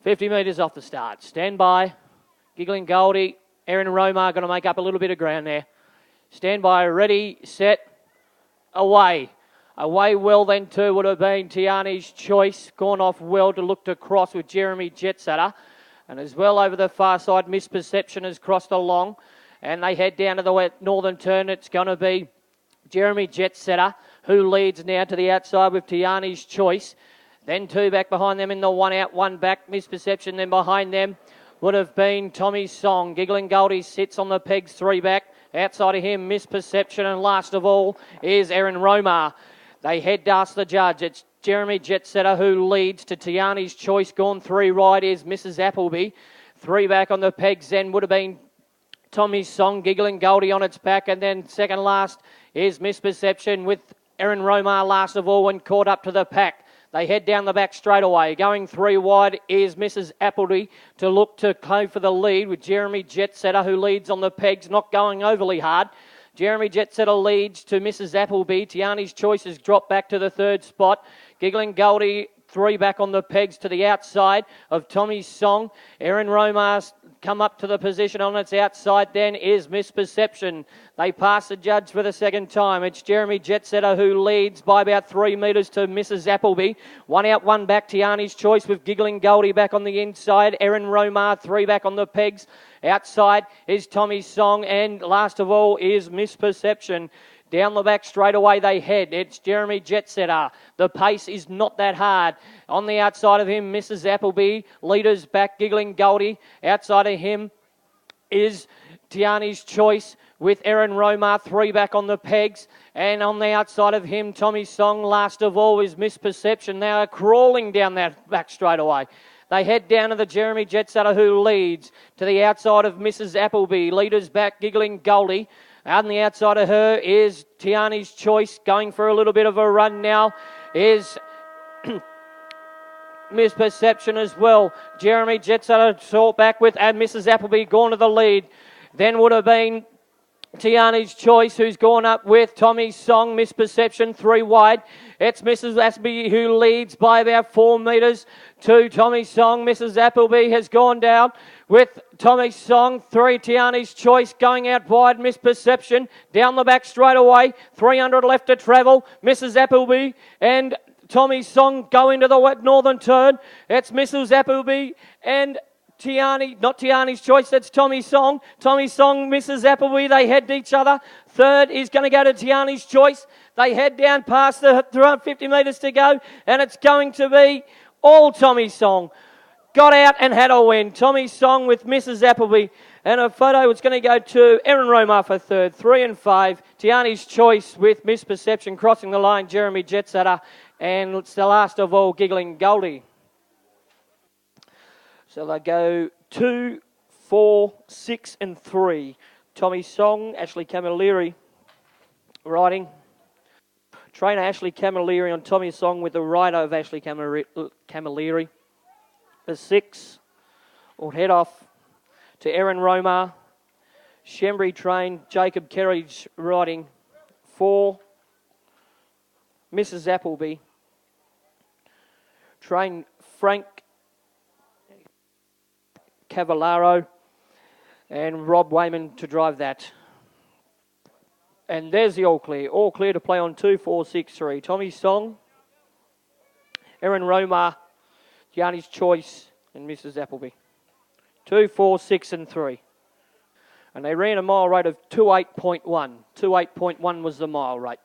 50 metres off the start. Stand by. Giggling Goldie. Erin Romar going to make up a little bit of ground there. Stand by. Ready, set, away. Away well then too would have been Tiani's Choice. Gone off well to look to cross with Jeremy Jetsetter. And as well over the far side, Misperception has crossed along. And they head down to the northern turn. It's going to be Jeremy Jetsetter, who leads now to the outside with Tiani's Choice. Then two back behind them in the one out, one back. Misperception then behind them would have been Tommy's Song. Giggling Goldie sits on the pegs, three back. Outside of him, Misperception. And last of all is Erin Romar. They head to ask the judge. It's Jeremy Jetsetter who leads to Tiani's Choice. Gone three wide is Mrs. Appleby. Three back on the pegs then would have been Tommy's Song. Giggling Goldie on its back. And then second last is Misperception with Erin Romar last of all and caught up to the pack. They head down the back straight away. Going three wide is Mrs. Appleby to look to go for the lead with Jeremy Jetsetter who leads on the pegs, not going overly hard. Jeremy Jetsetter leads to Mrs. Appleby. Tiani's Choice has dropped back to the third spot. Giggling Goldie, three back on the pegs to the outside of Tommy's Song. Erin Romar's come up to the position on its outside then is Misperception. They pass the judge for the second time. It's Jeremy Jetsetter who leads by about 3 metres to Mrs. Appleby. One out, one back. Tiani's Choice with Giggling Goldie back on the inside. Erin Romar, three back on the pegs. Outside is Tommy's Song, and last of all is Misperception. Down the back straight away they head. It's Jeremy Jetsetter. The pace is not that hard. On the outside of him, Mrs. Appleby. Leaders back, Giggling Goldie. Outside of him is Tiani's Choice with Erin Romar, three back on the pegs. And on the outside of him, Tommy's Song. Last of all is Misperception. They are crawling down that back straight away. They head down to the Jeremy Jetsetter who leads to the outside of Mrs. Appleby. Leaders back, Giggling Goldie. Out on the outside of her is Tiani's Choice. Going for a little bit of a run now is Misperception as well. Jeremy Jetsetter sought back with and Mrs. Appleby gone to the lead. Then would have been Tiani's Choice who's gone up with Tommy's Song. Misperception, three wide. It's Mrs. Appleby who leads by about 4 metres to Tommy's Song. Mrs. Appleby has gone down with Tommy's Song. Three, Tiani's Choice going out wide. Misperception down the back straight away. 300 left to travel. Mrs. Appleby and Tommy's Song go into the northern turn. It's Mrs. Appleby and not Tiani's Choice, that's Tommy's Song. Tommy's Song, Mrs. Appleby, they head to each other. Third is going to go to Tiani's Choice. They head down past the 50 metres to go, and it's going to be all Tommy's Song. Got out and had a win. Tommy's Song with Mrs. Appleby. And a photo is going to go to Erin Romar for third. 3 and 5. Tiani's Choice with Misperception crossing the line. Jeremy Jetsetter. And it's the last of all, Giggling Goldie. So they go 2, 4, 6 and 3. Tommy's Song, Ashley Camilleri riding. Trainer Ashley Camilleri on Tommy's Song with the rider of Ashley Camilleri. The 6 will head off to Erin Romar. Shembry train, Jacob Kerridge riding. 4, Mrs. Appleby. Train Frank Cavallaro and Rob Wayman to drive that. And there's the all clear to play on 2, 4, 6, 3. Tommy's Song, Erin Romar, Tiani's Choice and Mrs. Appleby. 2, 4, 6 and 3. And they ran a mile rate of 28.1. 28.1 was the mile rate.